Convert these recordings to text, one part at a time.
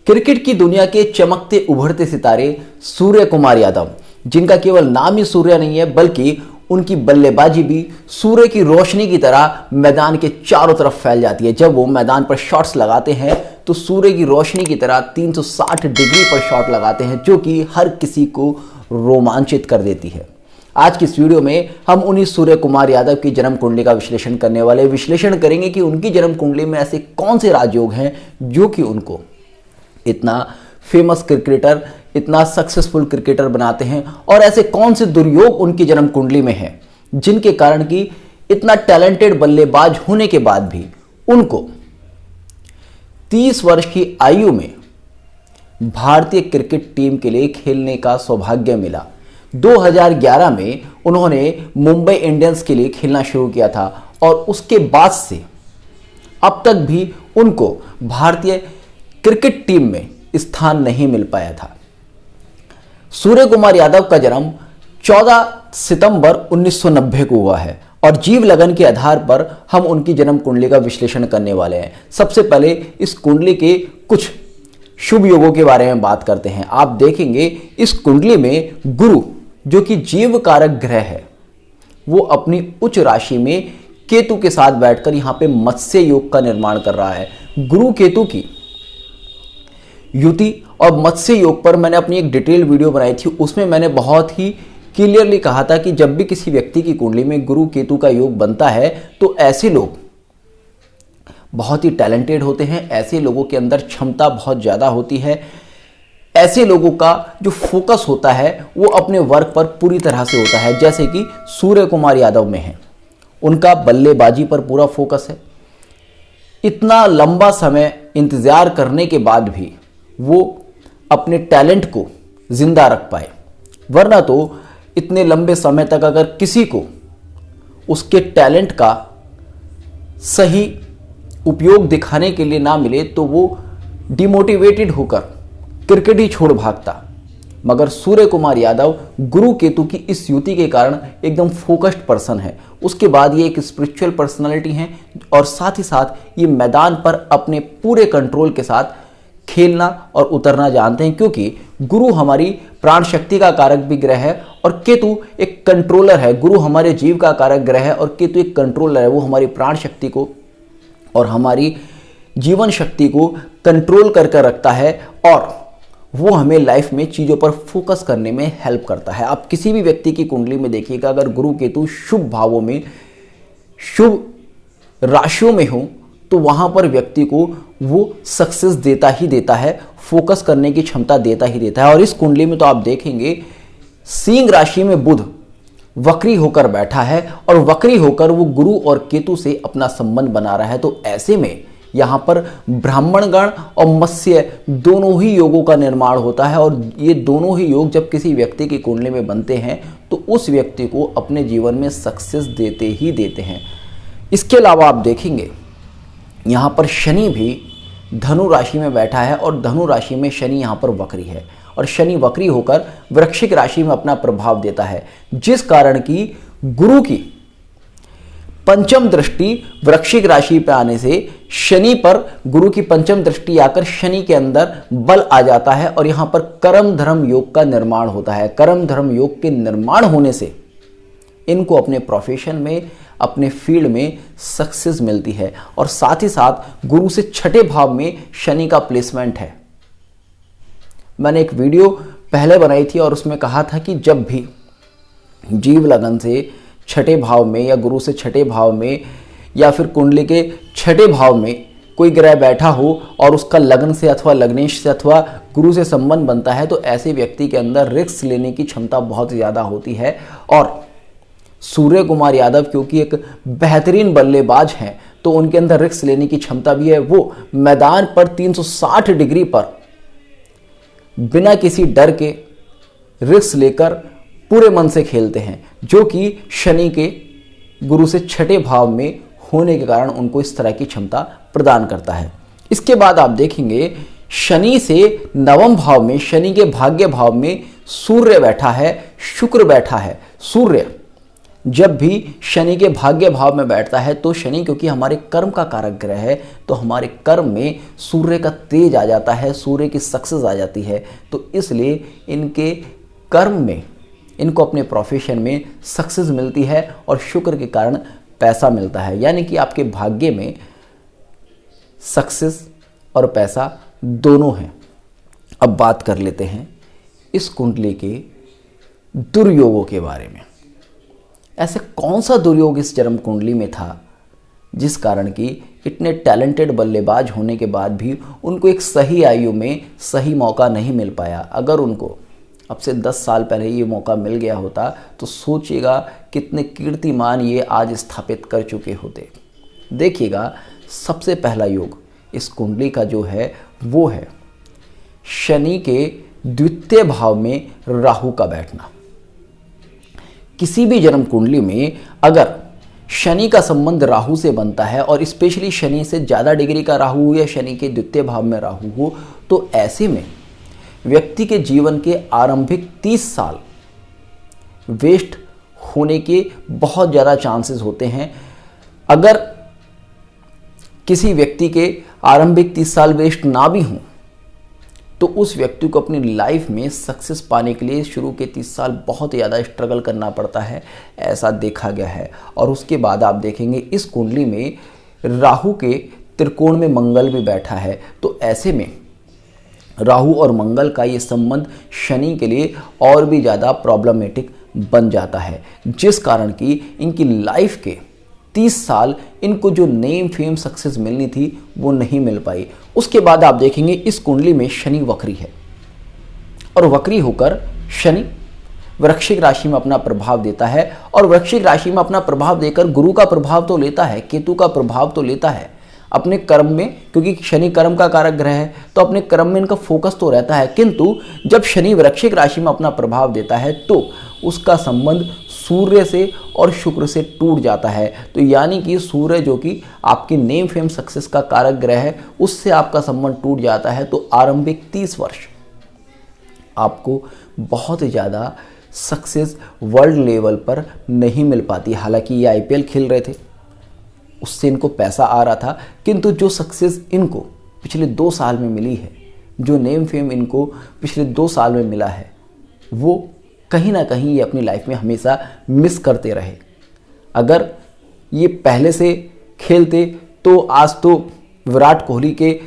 Cricket की दुनिया के चमकते उभरते सितारे सूर्य कुमार यादव, जिनका केवल नाम ही सूर्य नहीं है बल्कि उनकी बल्लेबाजी भी सूर्य की रोशनी की तरह मैदान के चारों तरफ फैल जाती है। जब वो मैदान पर शॉट्स लगाते हैं तो सूर्य की रोशनी की तरह 360 डिग्री पर शॉट लगाते हैं, जो कि हर किसी को रोमांचित कर देती है। आज की इस वीडियो में हम उन्हीं सूर्य कुमार यादव की जन्म कुंडली का विश्लेषण करने वाले विश्लेषण करेंगे कि उनकी जन्म कुंडली में ऐसे कौन से राजयोग हैं जो कि उनको इतना फेमस क्रिकेटर, इतना सक्सेसफुल क्रिकेटर बनाते हैं, और ऐसे कौन से दुर्योग उनकी जन्म कुंडली में हैं जिनके कारण कि इतना टैलेंटेड बल्लेबाज होने के बाद भी उनको 30 वर्ष की आयु में भारतीय क्रिकेट टीम के लिए खेलने का सौभाग्य मिला। 2011 में उन्होंने मुंबई इंडियंस के लिए खेलना शुरू किया था और उसके बाद से अब तक भी उनको भारतीय क्रिकेट टीम में स्थान नहीं मिल पाया था। सूर्य कुमार यादव का जन्म 14 सितंबर 1990 को हुआ है और जीव लगन के आधार पर हम उनकी जन्म कुंडली का विश्लेषण करने वाले हैं। सबसे पहले इस कुंडली के कुछ शुभ योगों के बारे में बात करते हैं। आप देखेंगे इस कुंडली में गुरु, जो कि जीव कारक ग्रह है, वो अपनी उच्च राशि में केतु के साथ बैठकर यहां पे मत्स्य योग का निर्माण कर रहा है। गुरु केतु की युति और मत्स्य योग पर मैंने अपनी एक डिटेल वीडियो बनाई थी। उसमें मैंने बहुत ही क्लियरली कहा था कि जब भी किसी व्यक्ति की कुंडली में गुरु केतु का योग बनता है तो ऐसे लोग बहुत ही टैलेंटेड होते हैं, ऐसे लोगों के अंदर क्षमता बहुत ज़्यादा होती है, ऐसे लोगों का जो फोकस होता है वो अपने वर्क पर पूरी तरह से होता है, जैसे कि सूर्य कुमार यादव में है। उनका बल्लेबाजी पर पूरा फोकस है। इतना लंबा समय इंतजार करने के बाद भी वो अपने टैलेंट को जिंदा रख पाए, वरना तो इतने लंबे समय तक अगर किसी को उसके टैलेंट का सही उपयोग दिखाने के लिए ना मिले तो वो डिमोटिवेटेड होकर क्रिकेट ही छोड़ भागता। मगर सूर्य कुमार यादव गुरु केतु की इस युति के कारण एकदम फोकस्ड पर्सन है। उसके बाद ये एक स्पिरिचुअल पर्सनालिटी हैं और साथ ही साथ ये मैदान पर अपने पूरे कंट्रोल के साथ खेलना और उतरना जानते हैं, क्योंकि गुरु हमारी प्राण शक्ति का कारक भी ग्रह है और केतु एक कंट्रोलर है। गुरु हमारे जीव का कारक ग्रह है और केतु एक कंट्रोलर है। वो हमारी प्राण शक्ति को और हमारी जीवन शक्ति को कंट्रोल करके रखता है और वो हमें लाइफ में चीज़ों पर फोकस करने में हेल्प करता है। आप किसी भी व्यक्ति की कुंडली में देखिएगा, अगर गुरु केतु शुभ भावों में, शुभ राशियों में हो तो वहां पर व्यक्ति को वो सक्सेस देता ही देता है, फोकस करने की क्षमता देता ही देता है। और इस कुंडली में तो आप देखेंगे सिंह राशि में बुध वक्री होकर बैठा है और वक्री होकर वो गुरु और केतु से अपना संबंध बना रहा है। तो ऐसे में यहाँ पर ब्राह्मण गण और मत्स्य दोनों ही योगों का निर्माण होता है और ये दोनों ही योग जब किसी व्यक्ति की कुंडली में बनते हैं तो उस व्यक्ति को अपने जीवन में सक्सेस देते ही देते हैं। इसके अलावा आप देखेंगे यहाँ पर शनि भी धनु राशि में बैठा है और धनु राशि में शनि यहाँ पर वक्री है और शनि वक्री होकर वृश्चिक राशि में अपना प्रभाव देता है, जिस कारण की गुरु की पंचम दृष्टि वृश्चिक राशि पर आने से शनि पर गुरु की पंचम दृष्टि आकर शनि के अंदर बल आ जाता है और यहाँ पर कर्म धर्म योग का निर्माण होता है। कर्म धर्म योग के निर्माण होने से इनको अपने प्रोफेशन में, अपने फील्ड में सक्सेस मिलती है और साथ ही साथ गुरु से छठे भाव में शनि का प्लेसमेंट है। मैंने एक वीडियो पहले बनाई थी और उसमें कहा था कि जब भी जीव लगन से छठे भाव में या गुरु से छठे भाव में या फिर कुंडली के छठे भाव में कोई ग्रह बैठा हो और उसका लग्न से अथवा लग्नेश से अथवा गुरु से संबंध बनता है तो ऐसे व्यक्ति के अंदर रिस्क लेने की क्षमता बहुत ज़्यादा होती है। और सूर्य कुमार यादव क्योंकि एक बेहतरीन बल्लेबाज हैं तो उनके अंदर रिस्क लेने की क्षमता भी है। वो मैदान पर 360 डिग्री पर बिना किसी डर के रिस्क लेकर पूरे मन से खेलते हैं, जो कि शनि के गुरु से छठे भाव में होने के कारण उनको इस तरह की क्षमता प्रदान करता है। इसके बाद आप देखेंगे शनि से नवम भाव में, शनि के भाग्य भाव में सूर्य बैठा है, शुक्र बैठा है। सूर्य जब भी शनि के भाग्य भाव में बैठता है तो शनि क्योंकि हमारे कर्म का कारक ग्रह है तो हमारे कर्म में सूर्य का तेज आ जाता है, सूर्य की सक्सेस आ जाती है। तो इसलिए इनके कर्म में इनको अपने प्रोफेशन में सक्सेस मिलती है और शुक्र के कारण पैसा मिलता है। यानी कि आपके भाग्य में सक्सेस और पैसा दोनों हैं। अब बात कर लेते हैं इस कुंडली के दुर्योगों के बारे में। ऐसे कौन सा दुर्योग इस जन्म कुंडली में था जिस कारण कि इतने टैलेंटेड बल्लेबाज होने के बाद भी उनको एक सही आयु में सही मौका नहीं मिल पाया। अगर उनको अब से 10 साल पहले ये मौका मिल गया होता तो सोचिएगा कितने कीर्तिमान ये आज स्थापित कर चुके होते। देखिएगा, सबसे पहला योग इस कुंडली का जो है वो है शनि के द्वितीय भाव में राहु का बैठना। किसी भी जन्म कुंडली में अगर शनि का संबंध राहु से बनता है और स्पेशली शनि से ज़्यादा डिग्री का राहु हो या शनि के द्वितीय भाव में राहु हो तो ऐसे में व्यक्ति के जीवन के आरंभिक 30 साल वेस्ट होने के बहुत ज़्यादा चांसेस होते हैं। अगर किसी व्यक्ति के आरंभिक 30 साल वेस्ट ना भी हों तो उस व्यक्ति को अपनी लाइफ में सक्सेस पाने के लिए शुरू के 30 साल बहुत ज़्यादा स्ट्रगल करना पड़ता है, ऐसा देखा गया है। और उसके बाद आप देखेंगे इस कुंडली में राहु के त्रिकोण में मंगल भी बैठा है। तो ऐसे में राहु और मंगल का ये संबंध शनि के लिए और भी ज़्यादा प्रॉब्लमेटिक बन जाता है, जिस कारण कि इनकी लाइफ के 30 साल इनको जो नेम फेम सक्सेस मिलनी थी वो नहीं मिल पाई। उसके बाद आप देखेंगे इस कुंडली में शनि वक्री है और वक्री होकर शनि वृश्चिक राशि में अपना प्रभाव देता है और वृश्चिक राशि में अपना प्रभाव देकर गुरु का प्रभाव तो लेता है, केतु का प्रभाव तो लेता है अपने कर्म में, क्योंकि शनि कर्म का कारक ग्रह है तो अपने कर्म में इनका फोकस तो रहता है। किंतु जब शनि वृश्चिक राशि में अपना प्रभाव देता है तो उसका संबंध सूर्य से और शुक्र से टूट जाता है। तो यानी कि सूर्य जो कि आपकी नेम फेम सक्सेस का कारक ग्रह है उससे आपका संबंध टूट जाता है। तो आरंभिक 30 वर्ष आपको बहुत ज़्यादा सक्सेस वर्ल्ड लेवल पर नहीं मिल पाती। हालांकि ये आईपीएल खेल रहे थे, उससे इनको पैसा आ रहा था, किंतु जो सक्सेस इनको पिछले 2 साल में मिली है, जो नेम फेम इनको पिछले 2 साल में मिला है, वो कहीं ना कहीं ये अपनी लाइफ में हमेशा मिस करते रहे। अगर ये पहले से खेलते तो आज तो विराट कोहली के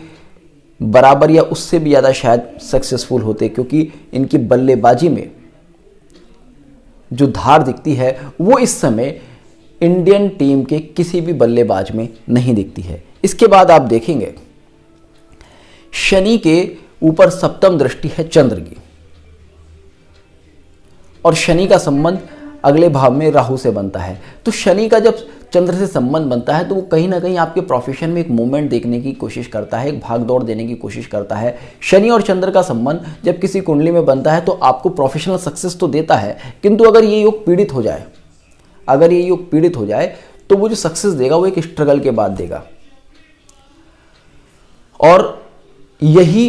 बराबर या उससे भी ज़्यादा शायद सक्सेसफुल होते, क्योंकि इनकी बल्लेबाजी में जो धार दिखती है वो इस समय इंडियन टीम के किसी भी बल्लेबाज में नहीं दिखती है। इसके बाद आप देखेंगे शनि के ऊपर सप्तम दृष्टि है चंद्र की और शनि का संबंध अगले भाव में राहु से बनता है। तो शनि का जब चंद्र से संबंध बनता है तो वो कहीं ना कहीं आपके प्रोफेशन में एक मूवमेंट देखने की कोशिश करता है, एक भाग दौड़ देने की कोशिश करता है। शनि और चंद्र का संबंध जब किसी कुंडली में बनता है तो आपको प्रोफेशनल सक्सेस तो देता है, किंतु अगर ये योग पीड़ित हो जाए, अगर ये योग पीड़ित हो जाए तो वो जो सक्सेस देगा वो एक स्ट्रगल के बाद देगा। और यही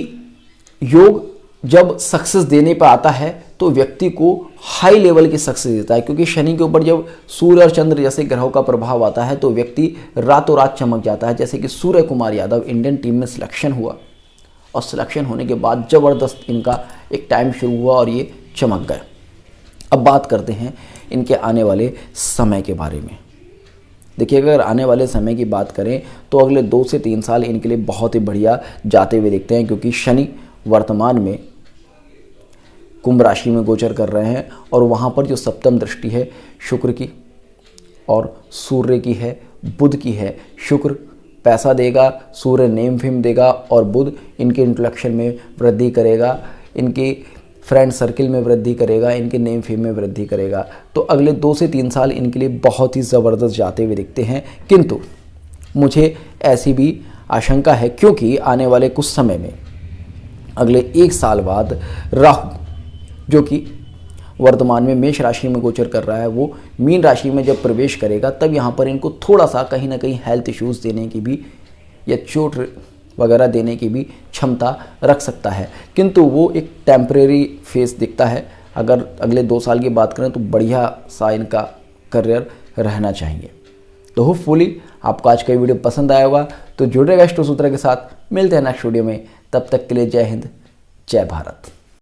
योग जब सक्सेस देने पर आता है तो व्यक्ति को हाई लेवल की सक्सेस देता है, क्योंकि शनि के ऊपर जब सूर्य और चंद्र जैसे ग्रहों का प्रभाव आता है तो व्यक्ति रातों रात चमक जाता है। जैसे कि सूर्य कुमार यादव इंडियन टीम में सिलेक्शन हुआ और सिलेक्शन होने के बाद ज़बरदस्त इनका एक टाइम शुरू हुआ और ये चमक गए। अब बात करते हैं इनके आने वाले समय के बारे में। देखिए, अगर आने वाले समय की बात करें तो अगले 2 से 3 साल इनके लिए बहुत ही बढ़िया जाते हुए दिखते हैं, क्योंकि शनि वर्तमान में कुंभ राशि में गोचर कर रहे हैं और वहाँ पर जो सप्तम दृष्टि है शुक्र की और सूर्य की है, बुध की है। शुक्र पैसा देगा, सूर्य नेम फेम देगा और बुध इनके इंटेलेक्चुअल में वृद्धि करेगा, इनकी फ्रेंड सर्किल में वृद्धि करेगा, इनके नेम फेम में वृद्धि करेगा। तो अगले 2 से 3 साल इनके लिए बहुत ही ज़बरदस्त जाते हुए दिखते हैं। किंतु मुझे ऐसी भी आशंका है, क्योंकि आने वाले कुछ समय में अगले 1 साल बाद राहु जो कि वर्तमान में मेष राशि में गोचर कर रहा है वो मीन राशि में जब प्रवेश करेगा तब यहाँ पर इनको थोड़ा सा कहीं ना कहीं हेल्थ इश्यूज़ देने की भी या चोट वगैरह देने की भी क्षमता रख सकता है, किंतु वो एक टेम्परेरी फेस दिखता है। अगर अगले 2 साल की बात करें तो बढ़िया सा इनका करियर रहना चाहिए। तो होपफुली आपको आज का वीडियो पसंद आया होगा। तो जुड़े रहिए एस्ट्रो सूत्र के साथ, मिलते हैं नेक्स्ट वीडियो में। तब तक के लिए जय हिंद, जय भारत।